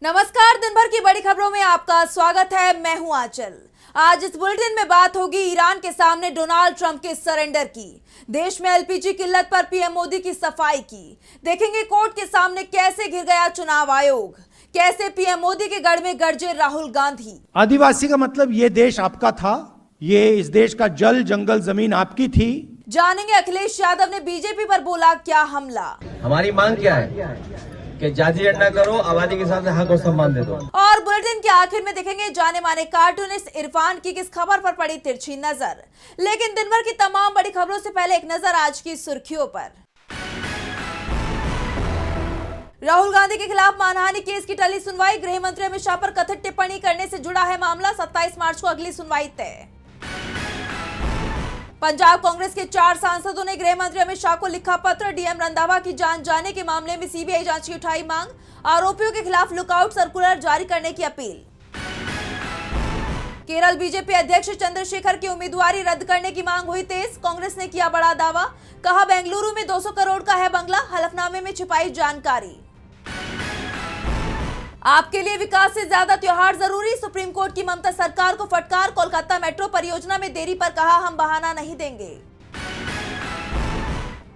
नमस्कार, दिन भर की बड़ी खबरों में आपका स्वागत है। मैं हूं आंचल। आज इस बुलेटिन में बात होगी ईरान के सामने डोनाल्ड ट्रंप के सरेंडर की, देश में एलपीजी किल्लत पर पीएम मोदी की सफाई की, देखेंगे कोर्ट के सामने कैसे घिर गया चुनाव आयोग, कैसे पीएम मोदी के गढ़ में गरजे राहुल गांधी। आदिवासी का मतलब ये देश आपका था, ये इस देश का जल जंगल जमीन आपकी थी। जानेंगे अखिलेश यादव ने बीजेपी पर बोला क्या हमला। हमारी मांग क्या है कि जाति अंडा करो, आबादी के साथ हक और सम्मान दे दो। और बुलेटिन के आखिर में देखेंगे जाने माने कार्टूनिस्ट इरफान की किस खबर पर पड़ी तिरछी नजर। लेकिन दिन भर की तमाम बड़ी खबरों से पहले एक नजर आज की सुर्खियों पर। राहुल गांधी के खिलाफ मानहानि केस की टली सुनवाई, गृह मंत्री अमित शाह पर कथित टिप्पणी करने से जुड़ा है मामला। 27 मार्च को अगली सुनवाई तय। पंजाब कांग्रेस के 4 सांसदों ने गृह मंत्री अमित शाह को लिखा पत्र, डीएम रंधावा की जान जाने के मामले में सीबीआई जांच की उठाई मांग, आरोपियों के खिलाफ लुकआउट सर्कुलर जारी करने की अपील। केरल बीजेपी अध्यक्ष चंद्रशेखर की उम्मीदवारी रद्द करने की मांग हुई तेज, कांग्रेस ने किया बड़ा दावा, कहा बेंगलुरु में 200 करोड़ का है बंगला, हलफनामे में छिपाई जानकारी। आपके लिए विकास से ज्यादा त्योहार जरूरी, सुप्रीम कोर्ट की ममता सरकार को फटकार, कोलकाता मेट्रो परियोजना में देरी पर कहा हम बहाना नहीं देंगे।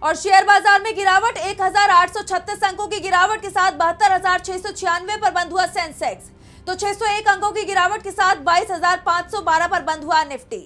और शेयर बाजार में गिरावट, 1836 अंकों की गिरावट के साथ 72,696 पर बंद हुआ सेंसेक्स, तो 601 अंकों की गिरावट के साथ 22,512 पर बंद हुआ निफ्टी।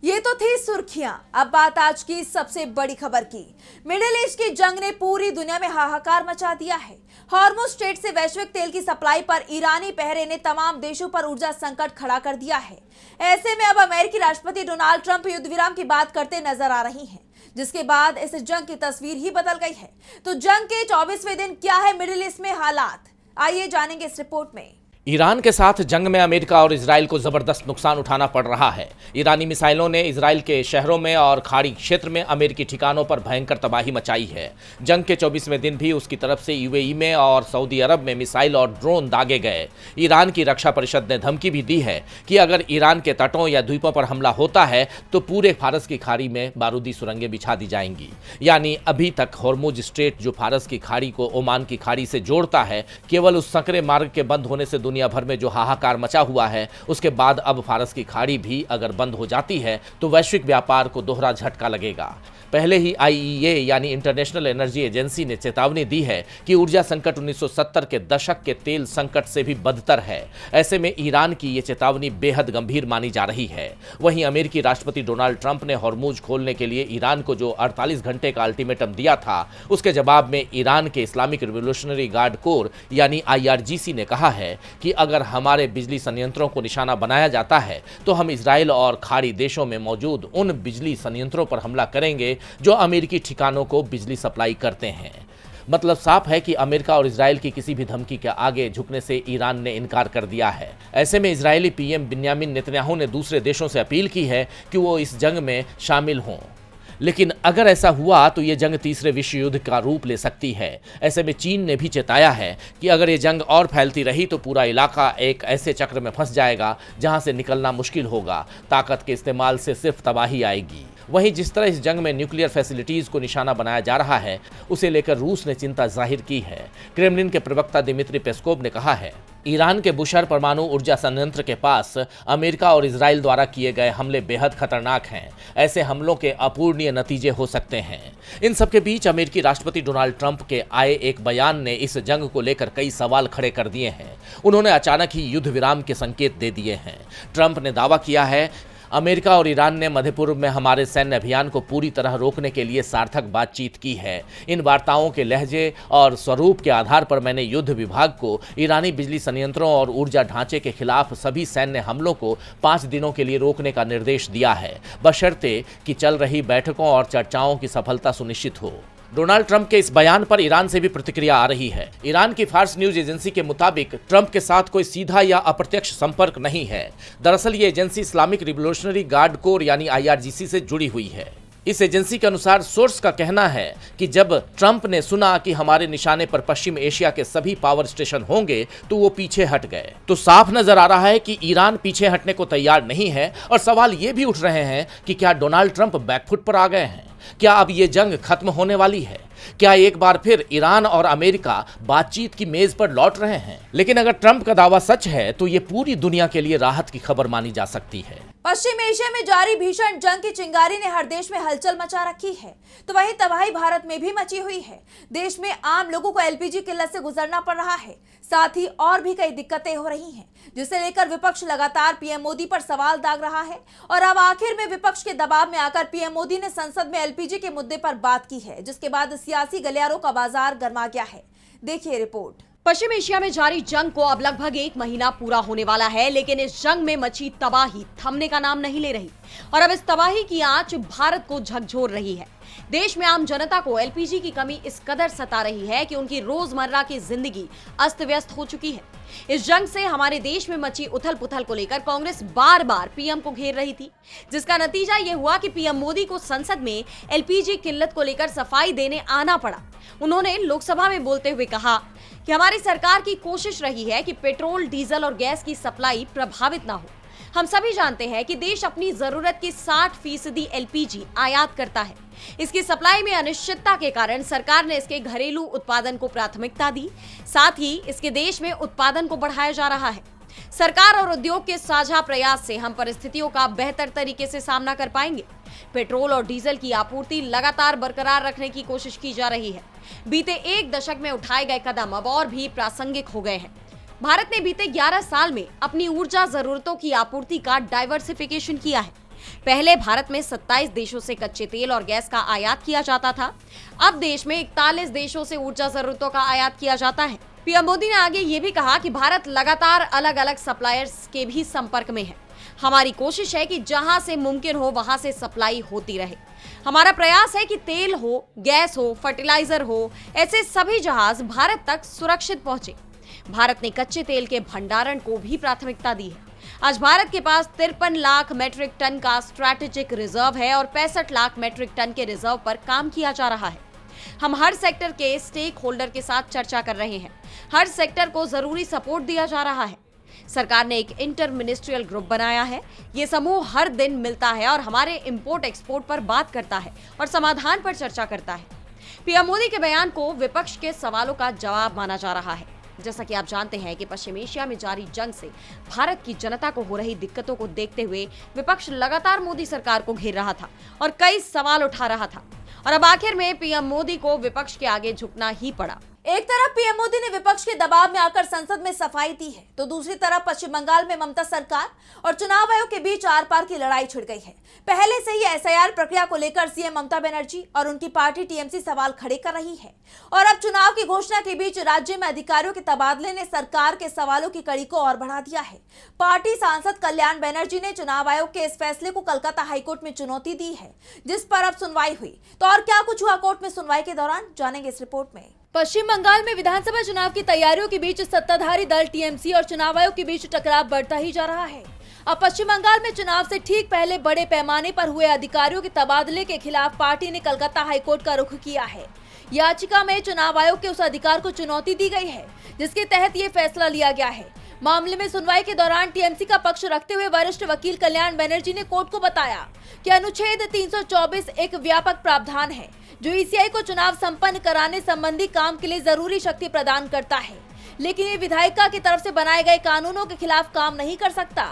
ये तो थी सुर्खियां। अब बात आज की सबसे बड़ी खबर की। मिडिल ईस्ट की जंग ने पूरी दुनिया में हाहाकार मचा दिया है। हॉर्मुज़ स्ट्रेट से वैश्विक तेल की सप्लाई पर ईरानी पहरे ने तमाम देशों पर ऊर्जा संकट खड़ा कर दिया है। ऐसे में अब अमेरिकी राष्ट्रपति डोनाल्ड ट्रंप युद्ध विराम की बात करते नजर आ रही हैं, जिसके बाद इस जंग की तस्वीर ही बदल गई है। तो जंग के 24वें दिन क्या है मिडिल ईस्ट में हालात, आइए जानेंगे इस रिपोर्ट में। ईरान के साथ जंग में अमेरिका और इजराइल को जबरदस्त नुकसान उठाना पड़ रहा है। ईरानी मिसाइलों ने इजराइल के शहरों में और खाड़ी क्षेत्र में अमेरिकी ठिकानों पर भयंकर तबाही मचाई है। जंग के 24वें दिन भी उसकी तरफ से यूएई में और सऊदी अरब में मिसाइल और ड्रोन दागे गए। ईरान की रक्षा परिषद ने धमकी भी दी है कि अगर ईरान के तटों या द्वीपों पर हमला होता है तो पूरे फारस की खाड़ी में बारूदी सुरंगें बिछा दी जाएंगी। यानी अभी तक हॉर्मुज़ स्ट्रेट जो फारस की खाड़ी को ओमान की खाड़ी से जोड़ता है, केवल उस संकरे मार्ग के बंद होने से दुनिया भर में जो हाहाकार मचा हुआ है, उसके बाद अब फारस की खाड़ी भी अगर बंद हो जाती है तो वैश्विक व्यापार को दोहरा झटका लगेगा। पहले ही आईईए यानी इंटरनेशनल एनर्जी एजेंसी ने चेतावनी दी है कि ऊर्जा संकट 1970 के दशक के तेल संकट से भी बदतर है। ऐसे में ईरान की ये चेतावनी बेहद गंभीर मानी जा रही है। वहीं अमेरिकी राष्ट्रपति डोनाल्ड ट्रंप ने हॉर्मुज़ खोलने के लिए ईरान को जो 48 घंटे का अल्टीमेटम दिया था, उसके जवाब में ईरान के इस्लामिक रिवोल्यूशनरी गार्ड कोर यानी आईआरजीसी ने कहा है कि अगर हमारे बिजली संयंत्रों को निशाना बनाया जाता है तो हम इजराइल और खाड़ी देशों में मौजूद उन बिजली संयंत्रों पर हमला करेंगे जो अमेरिकी ठिकानों को बिजली सप्लाई करते हैं। मतलब साफ है कि अमेरिका और इजराइल की किसी भी धमकी के आगे झुकने से ईरान ने इनकार कर दिया है। ऐसे में इजरायली पीएम बिन्यामिन नेतन्याहू ने दूसरे देशों से अपील की है कि वो इस जंग में शामिल हों। लेकिन अगर ऐसा हुआ तो ये जंग तीसरे विश्व युद्ध का रूप ले सकती है। ऐसे में चीन ने भी चेताया है कि अगर ये जंग और फैलती रही तो पूरा इलाका एक ऐसे चक्र में फंस जाएगा जहां से निकलना मुश्किल होगा। ताकत के इस्तेमाल से सिर्फ तबाही आएगी। वहीं जिस तरह इस जंग में न्यूक्लियर फैसिलिटीज को निशाना बनाया जा रहा है, उसे लेकर रूस ने चिंता जाहिर की है। क्रेमलिन के प्रवक्ता दिमित्री पेस्कोव ने कहा है, ईरान के बुशर परमाणु ऊर्जा संयंत्र के पास अमेरिका और इजराइल द्वारा किए गए हमले बेहद खतरनाक हैं। ऐसे हमलों के अपूरणीय नतीजे हो सकते हैं। इन सबके बीच अमेरिकी राष्ट्रपति डोनाल्ड ट्रंप के आए एक बयान ने इस जंग को लेकर कई सवाल खड़े कर दिए हैं। उन्होंने अचानक ही युद्ध विराम के संकेत दे दिए हैं। ट्रंप ने दावा किया है, अमेरिका और ईरान ने मध्य पूर्व में हमारे सैन्य अभियान को पूरी तरह रोकने के लिए सार्थक बातचीत की है। इन वार्ताओं के लहजे और स्वरूप के आधार पर मैंने युद्ध विभाग को ईरानी बिजली संयंत्रों और ऊर्जा ढांचे के खिलाफ सभी सैन्य हमलों को 5 दिनों के लिए रोकने का निर्देश दिया है, बशर्ते कि चल रही बैठकों और चर्चाओं की सफलता सुनिश्चित हो। डोनाल्ड ट्रंप के इस बयान पर ईरान से भी प्रतिक्रिया आ रही है। ईरान की फार्स न्यूज एजेंसी के मुताबिक ट्रंप के साथ कोई सीधा या अप्रत्यक्ष संपर्क नहीं है। दरअसल ये agency Islamic revolutionary guard core यानी आईआरजीसी से जुड़ी हुई है। इस एजेंसी के अनुसार सोर्स का कहना है कि जब ट्रंप ने सुना कि हमारे निशाने पर पश्चिम एशिया के सभी पावर स्टेशन होंगे तो वो पीछे हट गए। तो साफ नजर आ रहा है कि ईरान पीछे हटने को तैयार नहीं है और सवाल ये भी उठ रहे हैं कि क्या डोनाल्ड ट्रंप बैकफुट पर आ गए हैं। क्या अब ये जंग खत्म होने वाली है? क्या एक बार फिर ईरान और अमेरिका बातचीत की मेज पर लौट रहे हैं? लेकिन अगर ट्रंप का दावा सच है तो ये पूरी दुनिया के लिए राहत की खबर मानी जा सकती है। पश्चिम एशिया में जारी भीषण जंग की चिंगारी ने हर देश में हलचल मचा रखी है, तो वहीं तबाही भारत में भी मची हुई है। देश में आम लोगों को एलपीजी किल्लत से गुजरना पड़ रहा है, साथ ही और भी कई दिक्कतें हो रही हैं, जिसे लेकर विपक्ष लगातार पीएम मोदी पर सवाल दाग रहा है। और अब आखिर में विपक्ष के दबाव में आकर पीएम मोदी ने संसद में एलपीजी के मुद्दे पर बात की है, जिसके बाद सियासी गलियारों का बाजार गर्मा गया है। देखिए रिपोर्ट। पश्चिम एशिया में जारी जंग को अब लगभग 1 महीना पूरा होने वाला है, लेकिन इस जंग में मची तबाही थमने का नाम नहीं ले रही और अब इस तबाही की आंच भारत को झकझोर रही है। देश में आम जनता को एलपीजी की कमी इस कदर सता रही है कि उनकी रोजमर्रा की जिंदगी अस्त व्यस्त हो चुकी है। इस जंग से हमारे देश में मची उथल पुथल को लेकर कांग्रेस बार बार पीएम को घेर रही थी, जिसका नतीजा ये हुआ कि पीएम मोदी को संसद में एलपीजी किल्लत को लेकर सफाई देने आना पड़ा। उन्होंने लोकसभा में बोलते हुए कहा कि हमारी सरकार की कोशिश रही है कि पेट्रोल, डीजल और गैस की सप्लाई प्रभावित ना हो। हम सभी जानते हैं कि देश अपनी जरूरत की 60% एलपीजी आयात करता है। इसकी सप्लाई में अनिश्चितता के कारण सरकार ने इसके घरेलू उत्पादन को प्राथमिकता दी, साथ ही इसके देश में उत्पादन को बढ़ाया जा रहा है। सरकार और उद्योग के साझा प्रयास से हम परिस्थितियों का बेहतर तरीके से सामना कर पाएंगे। पेट्रोल और डीजल की आपूर्ति लगातार बरकरार रखने की कोशिश की जा रही है। बीते 1 दशक में उठाए गए कदम अब और भी प्रासंगिक हो गए हैं। भारत ने बीते 11 साल में अपनी ऊर्जा जरूरतों की आपूर्ति का डाइवर्सिफिकेशन किया है। पहले भारत में 27 देशों से कच्चे तेल और गैस का आयात किया जाता था। अब देश में 41 देशों से ऊर्जा जरूरतों का आयात किया जाता है। पीएम मोदी ने आगे ये भी कहा कि भारत लगातार अलग अलग सप्लायर्स के भी संपर्क में है। हमारी कोशिश है कि जहां से मुमकिन हो वहां से सप्लाई होती रहे। हमारा प्रयास है कि तेल हो, गैस हो, फर्टिलाइजर हो, ऐसे सभी जहाज भारत तक सुरक्षित पहुंचे। भारत ने कच्चे तेल के भंडारण को भी प्राथमिकता दी है। आज भारत के पास 53 लाख मैट्रिक टन का स्ट्रैटेजिक रिजर्व है और 65 लाख मैट्रिक टन के रिजर्व पर काम किया जा रहा है। हम हर सेक्टर के स्टेक होल्डर के साथ चर्चा कर रहे हैं। हर सेक्टर को जरूरी सपोर्ट दिया जा रहा है। सरकार ने एक इंटर मिनिस्ट्रियल ग्रुप बनाया है। ये समूह हर दिन मिलता है और हमारे इंपोर्ट एक्सपोर्ट पर बात करता है और समाधान पर चर्चा करता है। पीएम मोदी के बयान को विपक्ष के सवालों का जवाब माना जा रहा है। जैसा कि आप जानते हैं कि पश्चिम एशिया में जारी जंग से भारत की जनता को हो रही दिक्कतों को देखते हुए विपक्ष लगातार मोदी सरकार को घेर रहा था और कई सवाल उठा रहा था और अब आखिर में पीएम मोदी को विपक्ष के आगे झुकना ही पड़ा। एक तरफ पीएम मोदी ने विपक्ष के दबाव में आकर संसद में सफाई दी है, तो दूसरी तरफ पश्चिम बंगाल में ममता सरकार और चुनाव आयोग के बीच आर पार की लड़ाई छिड़ गई है। पहले से ही एसआईआर प्रक्रिया को लेकर सीएम ममता बनर्जी और उनकी पार्टी टीएमसी सवाल खड़े कर रही है और अब चुनाव की घोषणा के बीच राज्य में अधिकारियों के तबादले ने सरकार के सवालों की कड़ी को और बढ़ा दिया है। पार्टी सांसद कल्याण बनर्जी ने चुनाव आयोग के इस फैसले को कोलकाता हाईकोर्ट में चुनौती दी है, जिस पर अब सुनवाई हुई। तो और क्या कुछ हुआ कोर्ट में सुनवाई के दौरान, जानेंगे इस रिपोर्ट में। पश्चिम बंगाल में विधानसभा चुनाव की तैयारियों के बीच सत्ताधारी दल टीएमसी और चुनाव आयोग के बीच टकराव बढ़ता ही जा रहा है। अब पश्चिम बंगाल में चुनाव से ठीक पहले बड़े पैमाने पर हुए अधिकारियों के तबादले के खिलाफ पार्टी ने कोलकाता हाईकोर्ट का रुख किया है। याचिका में चुनाव आयोग के उस अधिकार को चुनौती दी गई है जिसके तहत ये फैसला लिया गया है। मामले में सुनवाई के दौरान टीएमसी का पक्ष रखते हुए वरिष्ठ वकील कल्याण बनर्जी ने कोर्ट को बताया कि अनुच्छेद 324 एक व्यापक प्रावधान है जो ईसीआई को चुनाव संपन्न कराने संबंधी काम के लिए जरूरी शक्ति प्रदान करता है, लेकिन ये विधायिका की तरफ से बनाए गए कानूनों के खिलाफ काम नहीं कर सकता।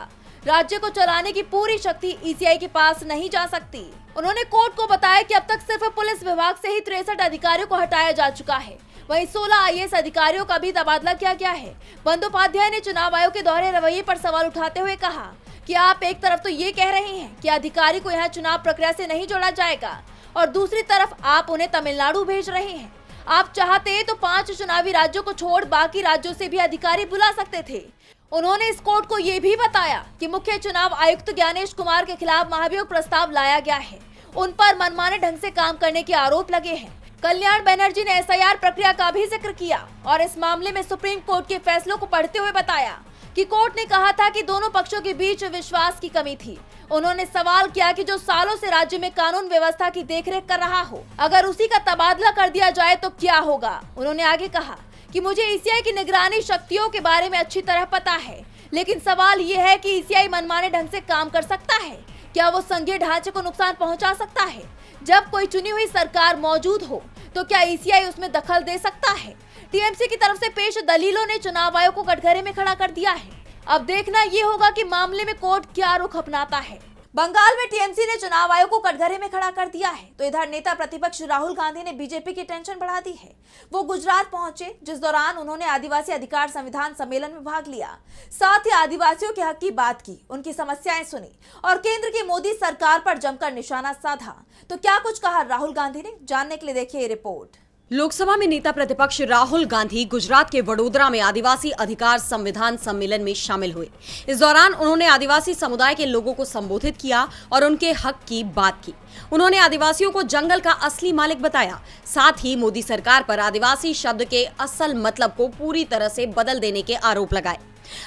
राज्य को चलाने की पूरी शक्ति ईसीआई के पास नहीं जा सकती। उन्होंने कोर्ट को बताया कि अब तक सिर्फ पुलिस विभाग से ही 63 अधिकारियों को हटाया जा चुका है, वहीं 16 आईएएस अधिकारियों का भी तबादला किया गया है। बंदोपाध्याय ने चुनाव आयोग के दोहरे रवैये पर सवाल उठाते हुए कहा कि आप एक तरफ तो ये कह रहे हैं कि अधिकारी को यहाँ चुनाव प्रक्रिया से नहीं जोड़ा जाएगा और दूसरी तरफ आप उन्हें तमिलनाडु भेज रहे हैं। आप चाहते तो 5 चुनावी राज्यों को छोड़ बाकी राज्यों से भी अधिकारी बुला सकते थे। उन्होंने इस कोर्ट को ये भी बताया कि मुख्य चुनाव आयुक्त ज्ञानेश कुमार के खिलाफ महाभियोग प्रस्ताव लाया गया है। उन पर मनमाने ढंग से काम करने के आरोप लगे हैं। कल्याण बनर्जी ने एसआईआर प्रक्रिया का भी जिक्र किया और इस मामले में सुप्रीम कोर्ट के फैसलों को पढ़ते हुए बताया कि कोर्ट ने कहा था कि दोनों पक्षों के बीच विश्वास की कमी थी। उन्होंने सवाल किया कि जो सालों से राज्य में कानून व्यवस्था की देखरेख कर रहा हो, अगर उसी का तबादला कर दिया जाए तो क्या होगा। उन्होंने आगे कहा कि मुझे ईसीआई की निगरानी शक्तियों के बारे में अच्छी तरह पता है, लेकिन सवाल ये है कि ईसीआई मनमाने ढंग से काम कर सकता है। क्या वो संघीय ढांचे को नुकसान पहुंचा सकता है? जब कोई चुनी हुई सरकार मौजूद हो तो क्या ईसीआई उसमें दखल दे सकता है? टीएमसी की तरफ से पेश दलीलों ने चुनाव आयोग को कटघरे में खड़ा कर दिया है। अब देखना ये होगा कि मामले में कोर्ट क्या रुख अपनाता है। बंगाल में टीएमसी ने चुनाव आयोग को कटघरे में खड़ा कर दिया है, तो इधर नेता प्रतिपक्ष राहुल गांधी ने बीजेपी की टेंशन बढ़ा दी है। वो गुजरात पहुंचे, जिस दौरान उन्होंने आदिवासी अधिकार संविधान सम्मेलन में भाग लिया। साथ ही आदिवासियों के हक की बात की, उनकी समस्याएं सुनी और केंद्र की मोदी सरकार पर जमकर निशाना साधा। तो क्या कुछ कहा राहुल गांधी ने, जानने के लिए देखिए ये रिपोर्ट। लोकसभा में नेता प्रतिपक्ष राहुल गांधी गुजरात के वडोदरा में आदिवासी अधिकार संविधान सम्मेलन में शामिल हुए। इस दौरान उन्होंने आदिवासी समुदाय के लोगों को संबोधित किया और उनके हक की बात की। उन्होंने आदिवासियों को जंगल का असली मालिक बताया। साथ ही मोदी सरकार पर आदिवासी शब्द के असल मतलब को पूरी तरह से बदल देने के आरोप लगाए।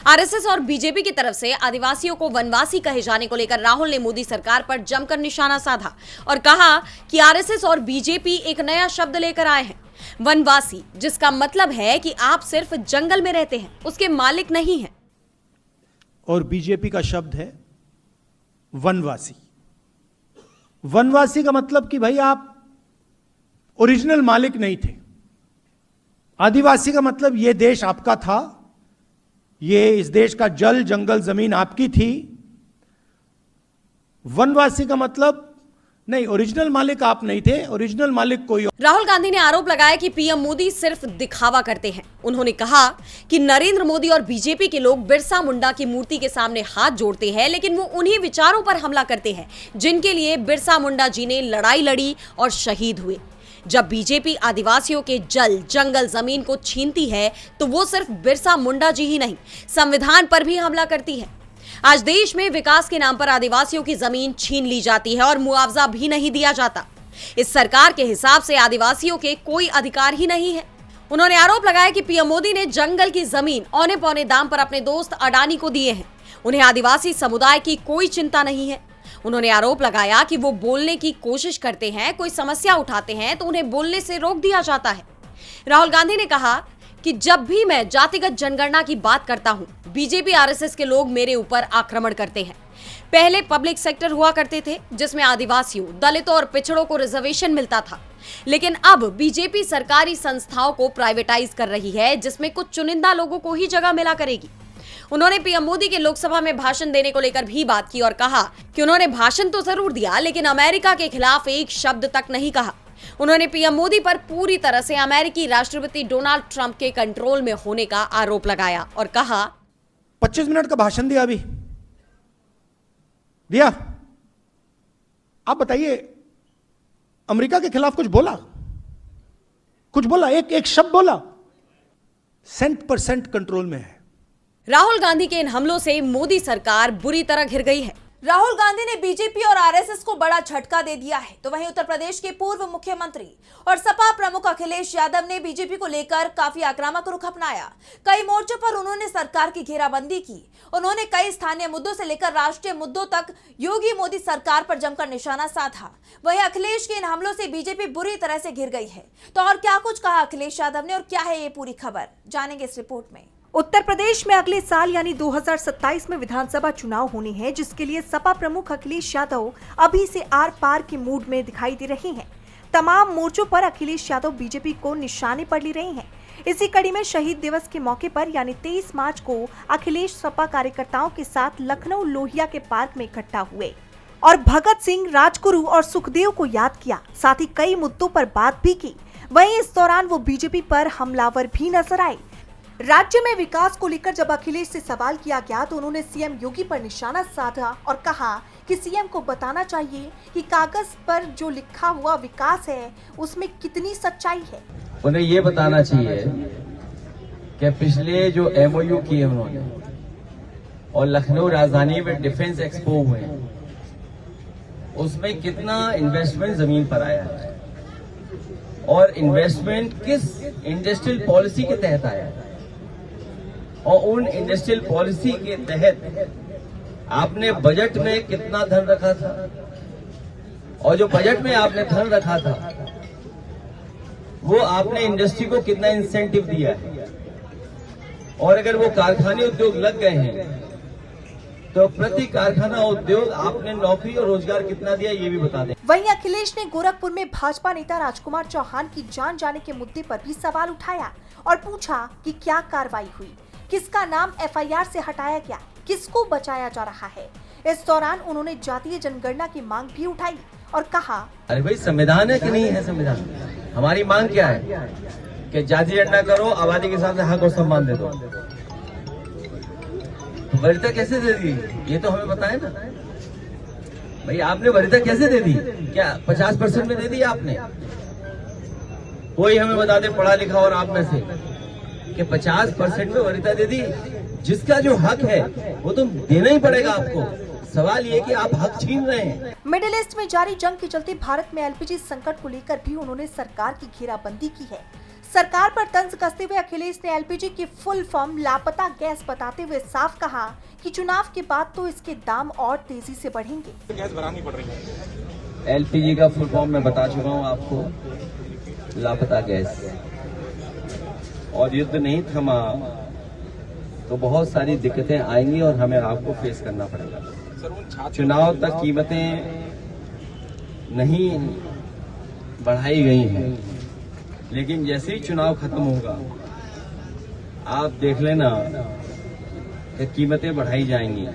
आरएसएस और बीजेपी की तरफ से आदिवासियों को वनवासी कहे जाने को लेकर राहुल ने मोदी सरकार पर जमकर निशाना साधा और कहा कि आरएसएस और बीजेपी एक नया शब्द लेकर आए हैं, वनवासी, जिसका मतलब है कि आप सिर्फ जंगल में रहते हैं, उसके मालिक नहीं हैं। और बीजेपी का शब्द है वनवासी। वनवासी का मतलब कि भाई आप ओरिजिनल मालिक नहीं थे। आदिवासी का मतलब ये देश आपका था, ये इस देश का जल जंगल जमीन आपकी थी। वनवासी का मतलब नहीं, ओरिजिनल मालिक आप नहीं थे, ओरिजिनल मालिक कोई और। राहुल गांधी ने आरोप लगाया कि पीएम मोदी सिर्फ दिखावा करते हैं। उन्होंने कहा कि नरेंद्र मोदी और बीजेपी के लोग बिरसा मुंडा की मूर्ति के सामने हाथ जोड़ते हैं, लेकिन वो उन्हीं विचारों पर हमला करते हैं जिनके लिए बिरसा मुंडा जी ने लड़ाई लड़ी और शहीद हुए। जब बीजेपी आदिवासियों के जल जंगल जमीन को छीनती है तो वो सिर्फ बिरसा मुंडा जी ही नहीं, संविधान पर भी हमला करती है। आज देश में विकास के नाम पर आदिवासियों की जमीन छीन ली जाती है और मुआवजा भी नहीं दिया जाता। इस सरकार के हिसाब से आदिवासियों के कोई अधिकार ही नहीं है। उन्होंने आरोप लगाया कि पीएम मोदी ने जंगल की जमीन औने पौने दाम पर अपने दोस्त अडानी को दिए हैं। उन्हें आदिवासी समुदाय की कोई चिंता नहीं है। उन्होंने आरोप लगाया कि वो बोलने की कोशिश करते हैं, कोई समस्या उठाते हैं तो उन्हें बोलने से रोक दिया जाता है। राहुल गांधी ने कहा कि जब भी मैं जातिगत जनगणना की बात करता हूं, बीजेपी आरएसएस के लोग मेरे ऊपर आक्रमण करते हैं। पहले पब्लिक सेक्टर हुआ करते थे जिसमें आदिवासियों, दलितों और पिछड़ों को रिजर्वेशन मिलता था, लेकिन अब बीजेपी सरकारी संस्थाओं को प्राइवेटाइज कर रही है, जिसमें कुछ चुनिंदा लोगों को ही जगह मिला करेगी। उन्होंने पीएम मोदी के लोकसभा में भाषण देने को लेकर भी बात की और कहा कि उन्होंने भाषण तो जरूर दिया, लेकिन अमेरिका के खिलाफ एक शब्द तक नहीं कहा। उन्होंने पीएम मोदी पर पूरी तरह से अमेरिकी राष्ट्रपति डोनाल्ड ट्रंप के कंट्रोल में होने का आरोप लगाया और कहा 25 मिनट का भाषण दिया, अभी दिया। आप बताइए, अमेरिका के खिलाफ कुछ बोला? एक शब्द बोला? 100% कंट्रोल में है। राहुल गांधी के इन हमलों से मोदी सरकार बुरी तरह घिर गई है। राहुल गांधी ने बीजेपी और आरएसएस को बड़ा झटका दे दिया है। तो वहीं उत्तर प्रदेश के पूर्व मुख्यमंत्री और सपा प्रमुख अखिलेश यादव ने बीजेपी को लेकर काफी आक्रामक रुख अपनाया। कई मोर्चों पर उन्होंने सरकार की घेराबंदी की। उन्होंने कई स्थानीय मुद्दों से लेकर राष्ट्रीय मुद्दों तक योगी मोदी सरकार पर जमकर निशाना साधा। वहीं अखिलेश के इन हमलों से बीजेपी बुरी तरह से घिर गई है। तो और क्या कुछ कहा अखिलेश यादव ने और क्या है ये पूरी खबर, जानेंगे इस रिपोर्ट में। उत्तर प्रदेश में अगले साल यानी 2027 में विधानसभा चुनाव होने हैं, जिसके लिए सपा प्रमुख अखिलेश यादव अभी से आर पार के मूड में दिखाई दे रहे हैं। तमाम मोर्चों पर अखिलेश यादव बीजेपी को निशाने पर ले रहे हैं। इसी कड़ी में शहीद दिवस के मौके पर यानी 23 मार्च को अखिलेश सपा कार्यकर्ताओं के साथ लखनऊ लोहिया के पार्क में इकट्ठा हुए और भगत सिंह, राजगुरु और सुखदेव को याद किया। साथ ही कई मुद्दों पर बात भी की। वहीं इस दौरान वो बीजेपी पर हमलावर भी नजर आए। राज्य में विकास को लेकर जब अखिलेश से सवाल किया गया तो उन्होंने सीएम योगी पर निशाना साधा और कहा कि सीएम को बताना चाहिए कि कागज पर जो लिखा हुआ विकास है उसमें कितनी सच्चाई है। उन्हें ये बताना चाहिए कि पिछले जो एमओयू किए उन्होंने और लखनऊ राजधानी में डिफेंस एक्सपो हुए, उसमें कितना इन्वेस्टमेंट जमीन पर आया है और इन्वेस्टमेंट किस इंडस्ट्रियल पॉलिसी के तहत आया है और उन इंडस्ट्रियल पॉलिसी के तहत आपने बजट में कितना धन रखा था और जो बजट में आपने धन रखा था वो आपने इंडस्ट्री को कितना इंसेंटिव दिया है और अगर वो कारखाने उद्योग लग गए हैं तो प्रति कारखाना उद्योग आपने नौकरी और रोजगार कितना दिया ये भी बता दें। वहीं अखिलेश ने गोरखपुर में भाजपा नेता राजकुमार चौहान की जान जाने के मुद्दे पर भी सवाल उठाया और पूछा कि क्या कार्रवाई हुई, किसका नाम एफआईआर से हटाया गया, किसको बचाया जा रहा है। इस दौरान उन्होंने जातीय जनगणना की मांग भी उठाई और कहा, अरे भाई संविधान है कि नहीं है संविधान? हमारी मांग क्या है कि जाति जनगणना करो, आबादी के हिसाब से हक और सम्मान दे दो। वरीयता कैसे दे दी ये तो हमें बताए ना भाई। आपने वरीयता कैसे दे दी? क्या 50% में दे दी आपने? कोई हमें बता दे पढ़ा लिखा और आप में से कि 50% में वरीयता दे दी। जिसका जो हक है वो तो देना ही पड़ेगा आपको। सवाल ये कि आप हक छीन रहे हैं। मिडिल ईस्ट में जारी जंग के चलते भारत में एलपीजी संकट को लेकर भी उन्होंने सरकार की घेराबंदी की है। सरकार पर तंज कसते हुए अखिलेश ने एलपीजी की फुल फॉर्म लापता गैस बताते हुए साफ कहा कि चुनाव के बाद तो इसके दाम और तेजी से बढ़ेंगे। गैस बढ़ानी पड़ रही है। एलपीजी का फुल फॉर्म मैं बता चुका हूँ आपको, लापता गैस। और युद्ध नहीं थमा तो बहुत सारी दिक्कतें आएंगी और हमें आपको फेस करना पड़ेगा। चुनाव तक कीमतें नहीं बढ़ाई गई हैं, लेकिन जैसे ही चुनाव खत्म होगा आप देख लेना कि कीमतें बढ़ाई जाएंगी।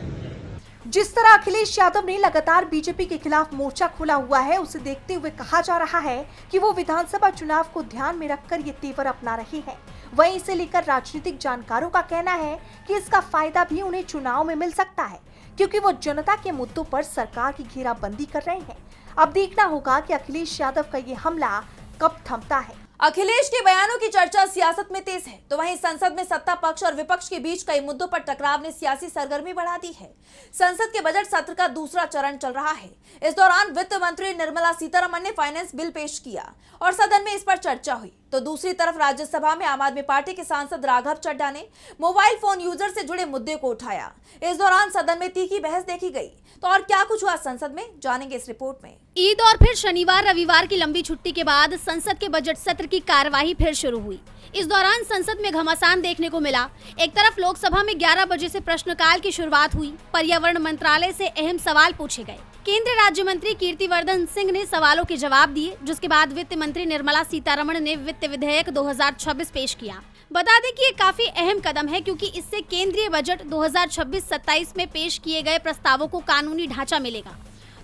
जिस तरह अखिलेश यादव ने लगातार बीजेपी के खिलाफ मोर्चा खोला हुआ है, उसे देखते हुए कहा जा रहा है कि वो विधानसभा चुनाव को ध्यान में रखकर ये तेवर अपना रहे हैं। वहीं इसे लेकर राजनीतिक जानकारों का कहना है कि इसका फायदा भी उन्हें चुनाव में मिल सकता है, क्योंकि वो जनता के मुद्दों पर सरकार की घेराबंदी कर रहे हैं। अब देखना होगा कि अखिलेश यादव का ये हमला कब थमता है। अखिलेश के बयानों की चर्चा सियासत में तेज है, तो वहीं संसद में सत्ता पक्ष और विपक्ष के बीच कई मुद्दों पर टकराव ने सियासी सरगर्मी बढ़ा दी है। संसद के बजट सत्र का दूसरा चरण चल रहा है। इस दौरान वित्त मंत्री निर्मला सीतारमण ने फाइनेंस बिल पेश किया और सदन में इस पर चर्चा हुई। तो दूसरी तरफ राज्यसभा में आम आदमी पार्टी के सांसद राघव चड्ढा ने मोबाइल फोन यूजर से जुड़े मुद्दे को उठाया। इस दौरान सदन में तीखी बहस देखी गई। तो और क्या कुछ हुआ संसद में, जानेंगे इस रिपोर्ट में। ईद और फिर शनिवार रविवार की लंबी छुट्टी के बाद संसद के बजट सत्र की कार्यवाही फिर शुरू हुई। इस दौरान संसद में घमासान देखने को मिला। एक तरफ लोकसभा में 11 बजे से प्रश्नकाल की शुरुआत हुई। पर्यावरण मंत्रालय से अहम सवाल पूछे गए। केंद्रीय राज्य मंत्री कीर्तिवर्धन सिंह ने सवालों के जवाब दिए, जिसके बाद वित्त मंत्री निर्मला सीतारमण ने वित्त विधेयक 2026 पेश किया। बता दें कि ये काफी अहम कदम है, क्योंकि इससे केंद्रीय बजट 2026-27 में पेश किए गए प्रस्तावों को कानूनी ढांचा मिलेगा।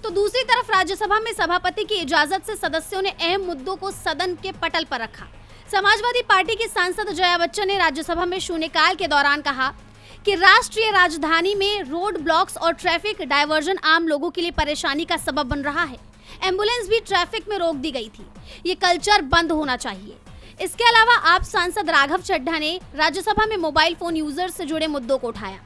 तो दूसरी तरफ राज्यसभा में सभापति की इजाजत से सदस्यों ने अहम मुद्दों को सदन के पटल पर रखा। समाजवादी पार्टी की सांसद जया बच्चन ने राज्यसभा में शून्यकाल के दौरान कहा कि राष्ट्रीय राजधानी में रोड ब्लॉक्स और ट्रैफिक डायवर्जन आम लोगों के लिए परेशानी का सबब बन रहा है। एम्बुलेंस भी ट्रैफिक में रोक दी गई थी। ये कल्चर बंद होना चाहिए। इसके अलावा आप सांसद राघव चड्ढा ने राज्यसभा में मोबाइल फोन यूजर्स से जुड़े मुद्दों को उठाया।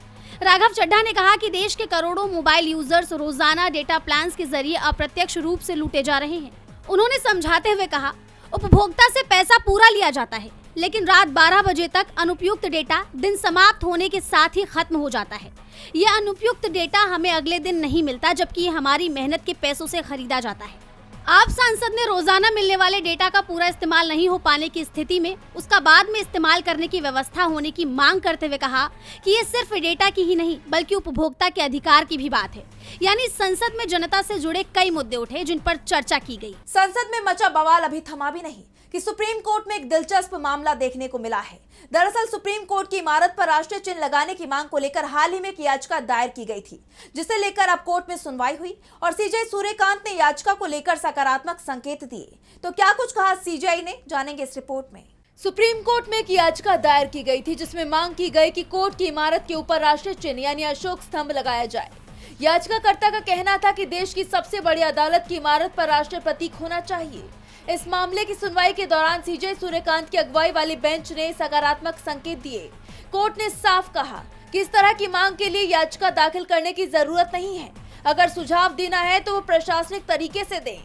राघव चड्ढा ने कहा कि देश के करोड़ों मोबाइल यूजर्स रोजाना डेटा प्लान्स के जरिए अप्रत्यक्ष रूप से लूटे जा रहे हैं। उन्होंने समझाते हुए कहा, उपभोक्ता से पैसा पूरा लिया जाता है, लेकिन रात 12 बजे तक अनुपयुक्त डेटा दिन समाप्त होने के साथ ही खत्म हो जाता है। यह अनुपयुक्त डेटा हमें अगले दिन नहीं मिलता, जबकि ये हमारी मेहनत के पैसों से खरीदा जाता है। आप सांसद ने रोजाना मिलने वाले डेटा का पूरा इस्तेमाल नहीं हो पाने की स्थिति में उसका बाद में इस्तेमाल करने की व्यवस्था होने की मांग करते हुए कहा कि ये सिर्फ डेटा की ही नहीं बल्कि उपभोक्ता के अधिकार की भी बात है। यानी संसद में जनता से जुड़े कई मुद्दे उठे जिन पर चर्चा की गई। संसद में मचा बवाल अभी थमा भी नहीं कि सुप्रीम कोर्ट में एक दिलचस्प मामला देखने को मिला है। दरअसल सुप्रीम कोर्ट की इमारत पर राष्ट्रीय चिन्ह लगाने की मांग को लेकर हाल ही में एक याचिका दायर की गई थी, जिसे लेकर अब कोर्ट में सुनवाई हुई और सीजे सूर्यकांत ने याचिका को लेकर सकारात्मक संकेत दिए। तो क्या कुछ कहा सीजेआई ने, जानेंगे इस रिपोर्ट में। सुप्रीम कोर्ट में एक याचिका दायर की गई थी, जिसमें मांग की गई कि कोर्ट की इमारत के ऊपर राष्ट्रीय चिन्ह यानी अशोक स्तंभ लगाया जाए। याचिकाकर्ता का कहना था कि देश की सबसे बड़ी अदालत की इमारत पर राष्ट्रीय प्रतीक होना चाहिए। इस मामले की सुनवाई के दौरान सीजे सूर्यकांत की अगुवाई वाली बेंच ने सकारात्मक संकेत दिए। कोर्ट ने साफ कहा कि इस तरह की मांग के लिए याचिका दाखिल करने की जरूरत नहीं है। अगर सुझाव देना है तो वो प्रशासनिक तरीके से दें,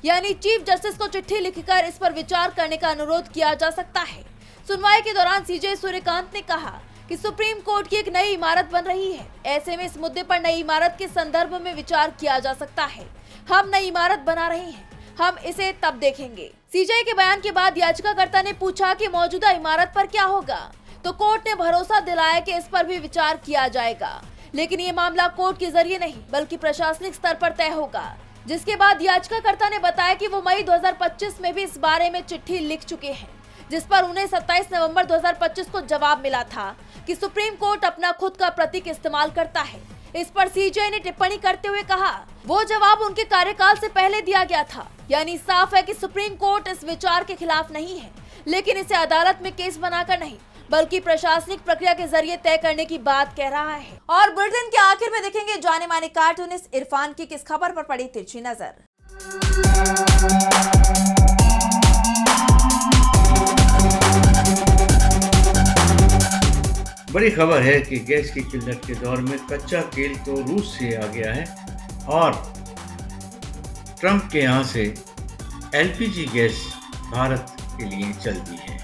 यानी चीफ जस्टिस को चिट्ठी लिखकर इस पर विचार करने का अनुरोध किया जा सकता है। सुनवाई के दौरान सीजे सूर्यकांत ने कहा कि सुप्रीम कोर्ट की एक नई इमारत बन रही है, ऐसे में इस मुद्दे पर नई इमारत के संदर्भ में विचार किया जा सकता है। हम नई इमारत बना रहे हैं, हम इसे तब देखेंगे। सीजेआई के बयान के बाद याचिकाकर्ता ने पूछा कि मौजूदा इमारत पर क्या होगा, तो कोर्ट ने भरोसा दिलाया कि इस पर भी विचार किया जाएगा। लेकिन ये मामला कोर्ट के जरिए नहीं बल्कि प्रशासनिक स्तर पर तय होगा, जिसके बाद याचिकाकर्ता ने बताया कि वो मई 2025 में भी इस बारे में चिट्ठी लिख चुके हैं, जिस पर उन्हें 27 नवंबर 2025 को जवाब मिला था कि सुप्रीम कोर्ट अपना खुद का प्रतीक इस्तेमाल करता है। इस पर सीजेआई ने टिप्पणी करते हुए कहा, वो जवाब उनके कार्यकाल से पहले दिया गया था। यानी साफ है कि सुप्रीम कोर्ट इस विचार के खिलाफ नहीं है, लेकिन इसे अदालत में केस बनाकर नहीं बल्कि प्रशासनिक प्रक्रिया के जरिए तय करने की बात कह रहा है। और बुलेटिन के आखिर में देखेंगे जाने माने कार्टूनिस्ट इरफान की किस खबर पर पड़ी तिरछी नजर। बड़ी खबर है कि गैस की किल्लत के दौर में कच्चा तेल तो रूस से आ गया है और ट्रंप के यहाँ से एलपीजी गैस भारत के लिए चल दी है।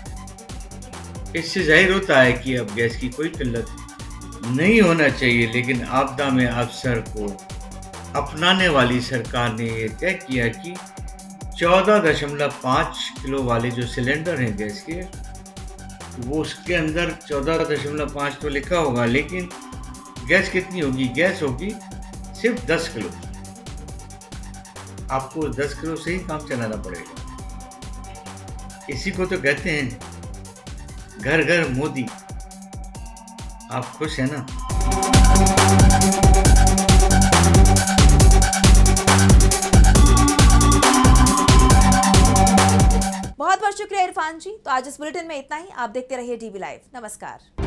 इससे जाहिर होता है कि अब गैस की कोई किल्लत नहीं होना चाहिए, लेकिन आपदा में अफसर को अपनाने वाली सरकार ने ये तय किया कि 14.5 किलो वाले जो सिलेंडर हैं गैस के, वो उसके अंदर 14.5 तो लिखा होगा, लेकिन गैस कितनी होगी? गैस होगी सिर्फ 10 किलो। आपको 10 किलो से ही काम चलाना पड़ेगा। इसी को तो कहते हैं घर घर मोदी। आप खुश हैं ना? बहुत बहुत शुक्रिया इरफान जी। तो आज इस बुलेटिन में इतना ही। आप देखते रहिए डीवी लाइव। नमस्कार।